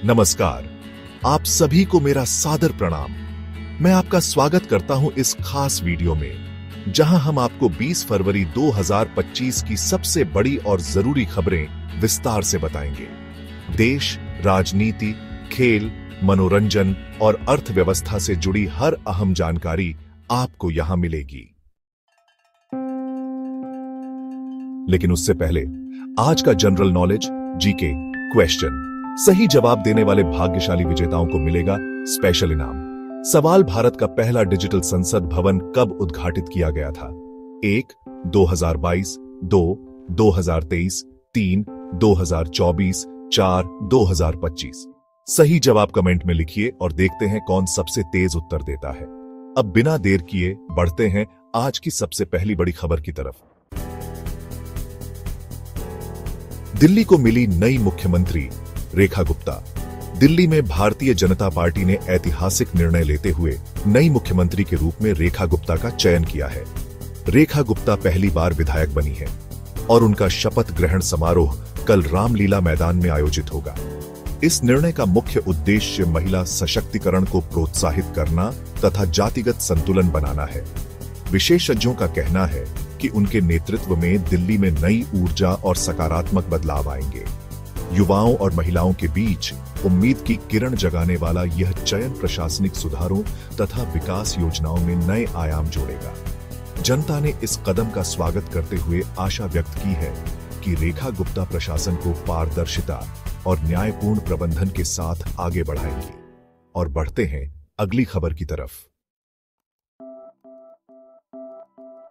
नमस्कार, आप सभी को मेरा सादर प्रणाम। मैं आपका स्वागत करता हूं इस खास वीडियो में, जहां हम आपको 20 फरवरी 2025 की सबसे बड़ी और जरूरी खबरें विस्तार से बताएंगे। देश, राजनीति, खेल, मनोरंजन और अर्थव्यवस्था से जुड़ी हर अहम जानकारी आपको यहां मिलेगी। लेकिन उससे पहले आज का जनरल नॉलेज जीके क्वेश्चन। सही जवाब देने वाले भाग्यशाली विजेताओं को मिलेगा स्पेशल इनाम। सवाल, भारत का पहला डिजिटल संसद भवन कब उद्घाटित किया गया था? 1. 2022, 2. 2023, 3. 2024, 4. 2025। सही जवाब कमेंट में लिखिए और देखते हैं कौन सबसे तेज उत्तर देता है। अब बिना देर किए बढ़ते हैं आज की सबसे पहली बड़ी खबर की तरफ। दिल्ली को मिली नई मुख्यमंत्री रेखा गुप्ता। दिल्ली में भारतीय जनता पार्टी ने ऐतिहासिक निर्णय लेते हुए नई मुख्यमंत्री के रूप में रेखा गुप्ता का चयन किया है। रेखा गुप्ता पहली बार विधायक बनी है और उनका शपथ ग्रहण समारोह कल रामलीला मैदान में आयोजित होगा। इस निर्णय का मुख्य उद्देश्य महिला सशक्तिकरण को प्रोत्साहित करना तथा जातिगत संतुलन बनाना है। विशेषज्ञों का कहना है कि उनके नेतृत्व में दिल्ली में नई ऊर्जा और सकारात्मक बदलाव आएंगे। युवाओं और महिलाओं के बीच उम्मीद की किरण जगाने वाला यह चयन प्रशासनिक सुधारों तथा विकास योजनाओं में नए आयाम जोड़ेगा। जनता ने इस कदम का स्वागत करते हुए आशा व्यक्त की है कि रेखा गुप्ता प्रशासन को पारदर्शिता और न्यायपूर्ण प्रबंधन के साथ आगे बढ़ाएंगी। और बढ़ते हैं अगली खबर की तरफ।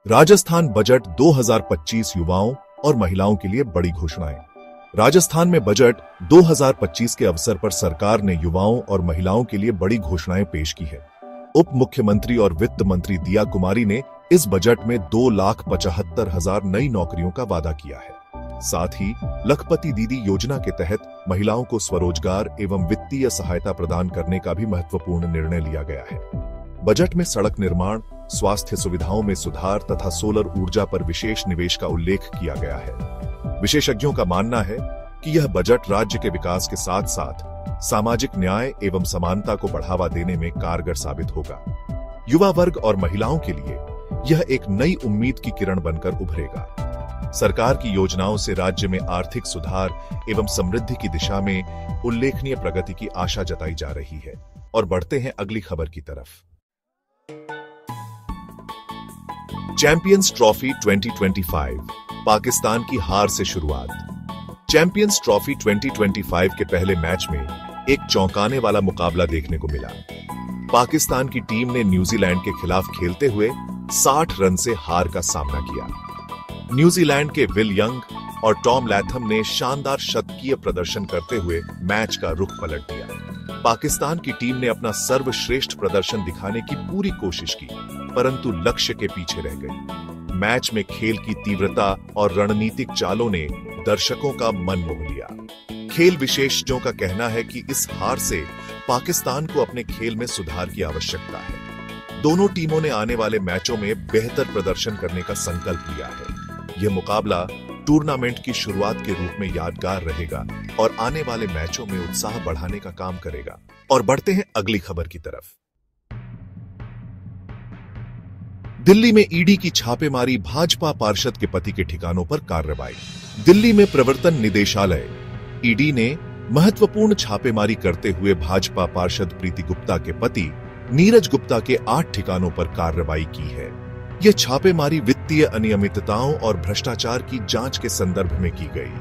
राजस्थान बजट 2025 युवाओं और महिलाओं के लिए बड़ी घोषणाएं। राजस्थान में बजट 2025 के अवसर पर सरकार ने युवाओं और महिलाओं के लिए बड़ी घोषणाएं पेश की है। उप मुख्यमंत्री और वित्त मंत्री दिया कुमारी ने इस बजट में 2,75,000 नई नौकरियों का वादा किया है। साथ ही लखपति दीदी योजना के तहत महिलाओं को स्वरोजगार एवं वित्तीय सहायता प्रदान करने का भी महत्वपूर्ण निर्णय लिया गया है। बजट में सड़क निर्माण, स्वास्थ्य सुविधाओं में सुधार तथा सोलर ऊर्जा पर विशेष निवेश का उल्लेख किया गया है। विशेषज्ञों का मानना है कि यह बजट राज्य के विकास के साथ साथ सामाजिक न्याय एवं समानता को बढ़ावा देने में कारगर साबित होगा। युवा वर्ग और महिलाओं के लिए यह एक नई उम्मीद की किरण बनकर उभरेगा। सरकार की योजनाओं से राज्य में आर्थिक सुधार एवं समृद्धि की दिशा में उल्लेखनीय प्रगति की आशा जताई जा रही है। और बढ़ते हैं अगली खबर की तरफ। चैंपियंस ट्रॉफी 2025, पाकिस्तान की हार से शुरुआत। चैंपियंस ट्रॉफी 2025 के पहले मैच में एक चौंकाने वाला मुकाबला देखने को मिला। पाकिस्तान की टीम ने न्यूजीलैंड के खिलाफ खेलते हुए 60 रन से हार का सामना किया। न्यूजीलैंड के विल यंग और टॉम लैथम ने शानदार शतकीय प्रदर्शन करते हुए मैच का रुख पलट दिया। पाकिस्तान की टीम ने अपना सर्वश्रेष्ठ प्रदर्शन दिखाने की पूरी कोशिश की, परंतु लक्ष्य के पीछे रह गई। मैच में खेल की तीव्रता और रणनीतिक चालों ने दर्शकों का मन मोह लिया। खेल विशेषज्ञों का कहना है कि इस हार से पाकिस्तान को अपने खेल में सुधार की आवश्यकता है। दोनों टीमों ने आने वाले मैचों में बेहतर प्रदर्शन करने का संकल्प लिया है। यह मुकाबला टूर्नामेंट की शुरुआत के रूप में यादगार रहेगा और आने वाले मैचों में उत्साह बढ़ाने का काम करेगा। और बढ़ते हैं अगली खबर की तरफ। दिल्ली में ईडी की छापेमारी, भाजपा पार्षद के पति के ठिकानों पर कार्रवाई। दिल्ली में प्रवर्तन निदेशालय ईडी ने महत्वपूर्ण छापेमारी करते हुए भाजपा पार्षद प्रीति गुप्ता के पति नीरज गुप्ता के 8 ठिकानों पर कार्रवाई की है। यह छापेमारी वित्तीय अनियमितताओं और भ्रष्टाचार की जांच के संदर्भ में की गई।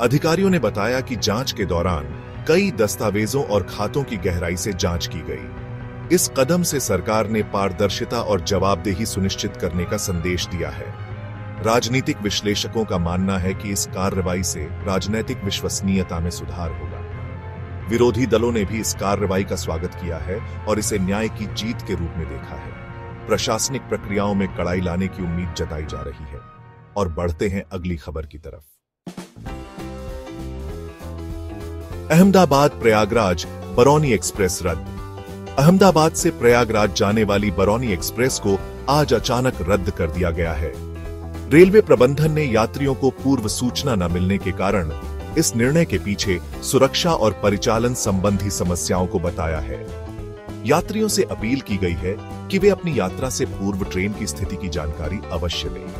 अधिकारियों ने बताया कि जांच के दौरान कई दस्तावेजों और खातों की गहराई से जांच की गई। इस कदम से सरकार ने पारदर्शिता और जवाबदेही सुनिश्चित करने का संदेश दिया है। राजनीतिक विश्लेषकों का मानना है कि इस कार्रवाई से राजनीतिक विश्वसनीयता में सुधार होगा। विरोधी दलों ने भी इस कार्रवाई का स्वागत किया है और इसे न्याय की जीत के रूप में देखा है। प्रशासनिक प्रक्रियाओं में कड़ाई लाने की उम्मीद जताई जा रही है। और बढ़ते हैं अगली खबर की तरफ। अहमदाबाद प्रयागराज बरौनी एक्सप्रेस रद्द। अहमदाबाद से प्रयागराज जाने वाली बरौनी एक्सप्रेस को आज अचानक रद्द कर दिया गया है। रेलवे प्रबंधन ने यात्रियों को पूर्व सूचना न मिलने के कारण इस निर्णय के पीछे सुरक्षा और परिचालन संबंधी समस्याओं को बताया है। यात्रियों से अपील की गई है कि वे अपनी यात्रा से पूर्व ट्रेन की स्थिति की जानकारी अवश्य लें।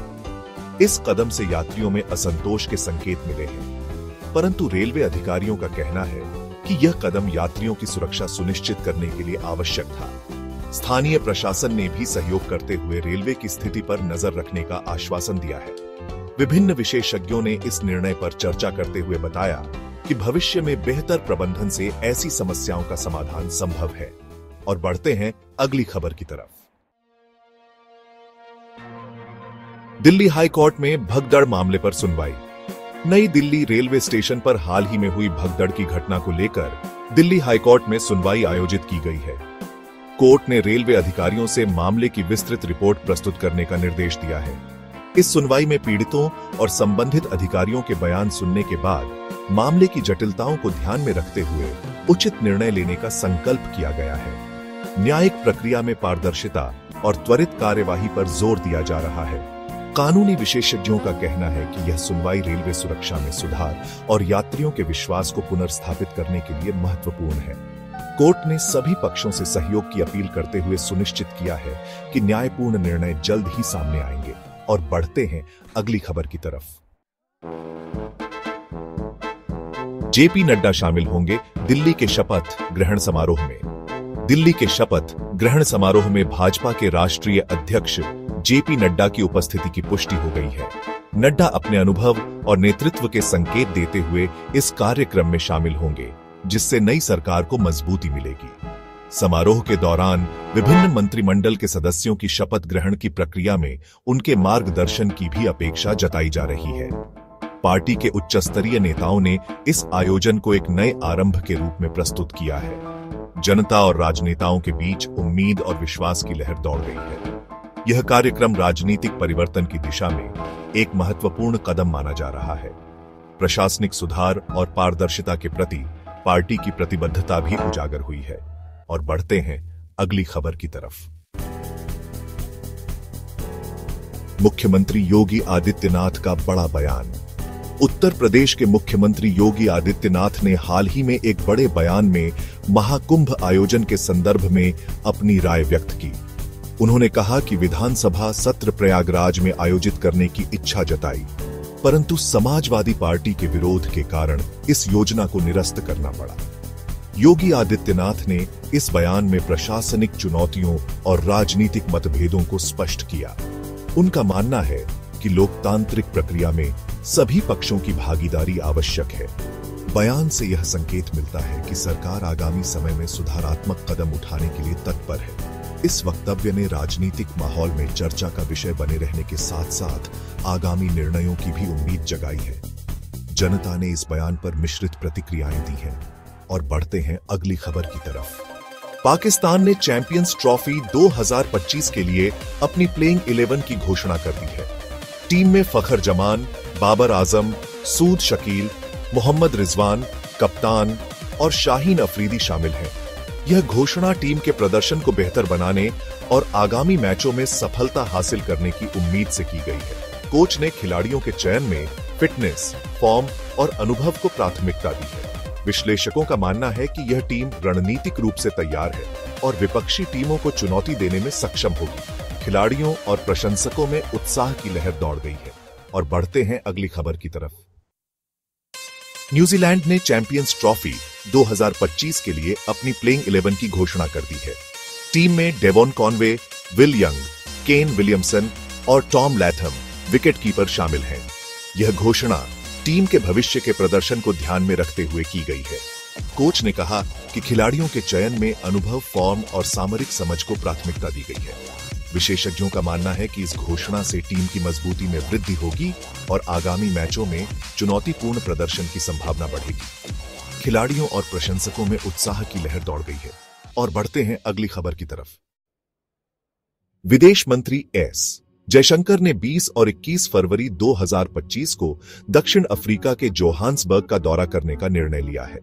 इस कदम से यात्रियों में असंतोष के संकेत मिले हैं, परंतु रेलवे अधिकारियों का कहना है कि यह कदम यात्रियों की सुरक्षा सुनिश्चित करने के लिए आवश्यक था। स्थानीय प्रशासन ने भी सहयोग करते हुए रेलवे की स्थिति पर नजर रखने का आश्वासन दिया है। विभिन्न विशेषज्ञों ने इस निर्णय पर चर्चा करते हुए बताया कि भविष्य में बेहतर प्रबंधन से ऐसी समस्याओं का समाधान संभव है। और बढ़ते हैं अगली खबर की तरफ। दिल्ली हाई कोर्ट में भगदड़ मामले पर सुनवाई। नई दिल्ली रेलवे स्टेशन पर हाल ही में हुई भगदड़ की घटना को लेकर दिल्ली हाई कोर्ट में सुनवाई आयोजित की गई है। कोर्ट ने रेलवे अधिकारियों से मामले की विस्तृत रिपोर्ट प्रस्तुत करने का निर्देश दिया है। इस सुनवाई में पीड़ितों और संबंधित अधिकारियों के बयान सुनने के बाद मामले की जटिलताओं को ध्यान में रखते हुए उचित निर्णय लेने का संकल्प किया गया है। न्यायिक प्रक्रिया में पारदर्शिता और त्वरित कार्यवाही पर जोर दिया जा रहा है। कानूनी विशेषज्ञों का कहना है कि यह सुनवाई रेलवे सुरक्षा में सुधार और यात्रियों के विश्वास को पुनर्स्थापित करने के लिए महत्वपूर्ण है। कोर्ट ने सभी पक्षों से सहयोग की अपील करते हुए सुनिश्चित किया है कि न्यायपूर्ण निर्णय जल्द ही सामने आएंगे। और बढ़ते हैं अगली खबर की तरफ। जेपी नड्डा शामिल होंगे दिल्ली के शपथ ग्रहण समारोह में। दिल्ली के शपथ ग्रहण समारोह में भाजपा के राष्ट्रीय अध्यक्ष जेपी नड्डा की उपस्थिति की पुष्टि हो गई है। नड्डा अपने अनुभव और नेतृत्व के संकेत देते हुए इस कार्यक्रम में शामिल होंगे, जिससे नई सरकार को मजबूती मिलेगी। समारोह के दौरान विभिन्न मंत्रिमंडल के सदस्यों की शपथ ग्रहण की प्रक्रिया में उनके मार्गदर्शन की भी अपेक्षा जताई जा रही है। पार्टी के उच्च स्तरीय नेताओं ने इस आयोजन को एक नए आरंभ के रूप में प्रस्तुत किया है। जनता और राजनेताओं के बीच उम्मीद और विश्वास की लहर दौड़ गई है। यह कार्यक्रम राजनीतिक परिवर्तन की दिशा में एक महत्वपूर्ण कदम माना जा रहा है। प्रशासनिक सुधार और पारदर्शिता के प्रति पार्टी की प्रतिबद्धता भी उजागर हुई है। और बढ़ते हैं अगली खबर की तरफ। मुख्यमंत्री योगी आदित्यनाथ का बड़ा बयान। उत्तर प्रदेश के मुख्यमंत्री योगी आदित्यनाथ ने हाल ही में एक बड़े बयान में महाकुंभ आयोजन के संदर्भ में अपनी राय व्यक्त की। उन्होंने कहा कि विधानसभा सत्र प्रयागराज में आयोजित करने की इच्छा जताई, परंतु समाजवादी पार्टी के विरोध के कारण इस योजना को निरस्त करना पड़ा। योगी आदित्यनाथ ने इस बयान में प्रशासनिक चुनौतियों और राजनीतिक मतभेदों को स्पष्ट किया। उनका मानना है कि लोकतांत्रिक प्रक्रिया में सभी पक्षों की भागीदारी आवश्यक है। बयान से यह संकेत मिलता है कि सरकार आगामी समय में सुधारात्मक कदम उठाने के लिए तत्पर है। इस वक्तव्य ने राजनीतिक माहौल में चर्चा का विषय बने रहने के साथ साथ आगामी निर्णयों की भी उम्मीद जगाई है। जनता ने इस बयान पर मिश्रित प्रतिक्रियाएं दी हैं। और बढ़ते हैं अगली खबर की तरफ। पाकिस्तान ने चैंपियंस ट्रॉफी 2025 के लिए अपनी प्लेइंग 11 की घोषणा कर दी है। टीम में फखर जमान, बाबर आजम, सूद शकील, मोहम्मद रिजवान, कप्तान और शाहीन अफरीदी शामिल हैं। यह घोषणा टीम के प्रदर्शन को बेहतर बनाने और आगामी मैचों में सफलता हासिल करने की उम्मीद से की गई है। कोच ने खिलाड़ियों के चयन में फिटनेस, फॉर्म और अनुभव को प्राथमिकता दी है। विश्लेषकों का मानना है कि यह टीम रणनीतिक रूप से तैयार है और विपक्षी टीमों को चुनौती देने में सक्षम होगी। खिलाड़ियों और प्रशंसकों में उत्साह की लहर दौड़ गई है। और बढ़ते हैं अगली खबर की तरफ। न्यूजीलैंड ने चैंपियंस ट्रॉफी 2025 के लिए अपनी प्लेइंग 11 की घोषणा कर दी है। टीम में Devon Conway, will young, Kane Williamson और टॉम लैथम विकेटकीपर शामिल हैं। यह घोषणा टीम के भविष्य के प्रदर्शन को ध्यान में रखते हुए की गई है। कोच ने कहा कि खिलाड़ियों के चयन में अनुभव, फॉर्म और सामरिक समझ को प्राथमिकता दी गई है। विशेषज्ञों का मानना है कि इस घोषणा से टीम की मजबूती में वृद्धि होगी और आगामी मैचों में चुनौतीपूर्ण प्रदर्शन की संभावना बढ़ेगी। खिलाड़ियों और प्रशंसकों में उत्साह की लहर दौड़ गई है। और बढ़ते हैं अगली खबर की तरफ। विदेश मंत्री एस जयशंकर ने 20 और 21 फरवरी 2025 को दक्षिण अफ्रीका के जोहान्सबर्ग का दौरा करने का निर्णय लिया है।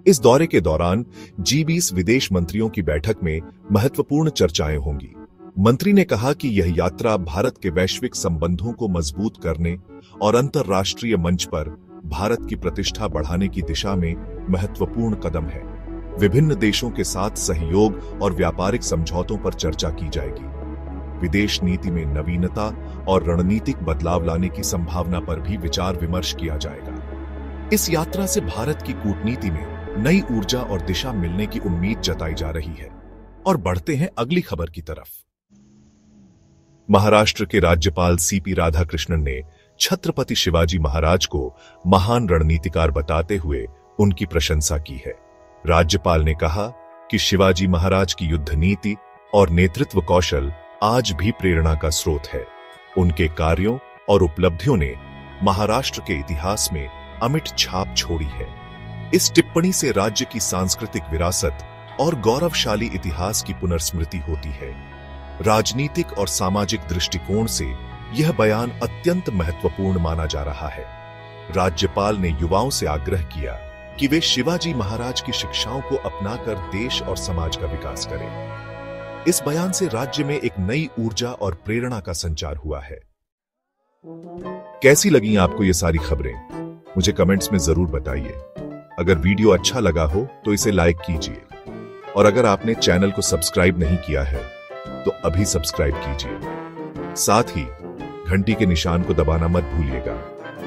इस दौरे के दौरान G20 विदेश मंत्रियों की बैठक में महत्वपूर्ण चर्चाएं होंगी। मंत्री ने कहा कि यह यात्रा भारत के वैश्विक संबंधों को मजबूत करने और अंतर्राष्ट्रीय मंच पर भारत की प्रतिष्ठा बढ़ाने की दिशा में महत्वपूर्ण कदम है। विभिन्न देशों के साथ सहयोग और व्यापारिक समझौतों पर चर्चा की जाएगी। विदेश नीति में नवीनता और रणनीतिक बदलाव लाने की संभावना पर भी विचार विमर्श किया जाएगा। इस यात्रा से भारत की कूटनीति में नई ऊर्जा और दिशा मिलने की उम्मीद जताई जा रही है। और बढ़ते हैं अगली खबर की तरफ। महाराष्ट्र के राज्यपाल सीपी राधाकृष्णन ने छत्रपति शिवाजी महाराज को महान रणनीतिकार बताते हुए उनकी प्रशंसा की है। राज्यपाल ने कहा कि शिवाजी महाराज की युद्ध नीति और नेतृत्व कौशल आज भी प्रेरणा का स्रोत है। उनके कार्यों और उपलब्धियों ने महाराष्ट्र के इतिहास में अमिट छाप छोड़ी है। इस टिप्पणी से राज्य की सांस्कृतिक विरासत और गौरवशाली इतिहास की पुनर्स्मृति होती है। राजनीतिक और सामाजिक दृष्टिकोण से यह बयान अत्यंत महत्वपूर्ण माना जा रहा है। राज्यपाल ने युवाओं से आग्रह किया कि वे शिवाजी महाराज की शिक्षाओं को अपनाकर देश और समाज का विकास करें। इस बयान से राज्य में एक नई ऊर्जा और प्रेरणा का संचार हुआ है। कैसी लगी आपको ये सारी खबरें? मुझे कमेंट्स में जरूर बताइए। अगर वीडियो अच्छा लगा हो तो इसे लाइक कीजिए, और अगर आपने चैनल को सब्सक्राइब नहीं किया है तो अभी सब्सक्राइब कीजिए। साथ ही घंटी के निशान को दबाना मत भूलिएगा,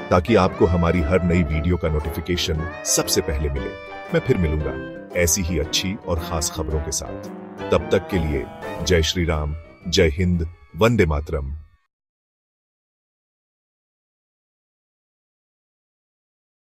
ताकि आपको हमारी हर नई वीडियो का नोटिफिकेशन सबसे पहले मिले। मैं फिर मिलूंगा ऐसी ही अच्छी और खास खबरों के साथ। तब तक के लिए जय श्री राम, जय हिंद, वंदे मातरम।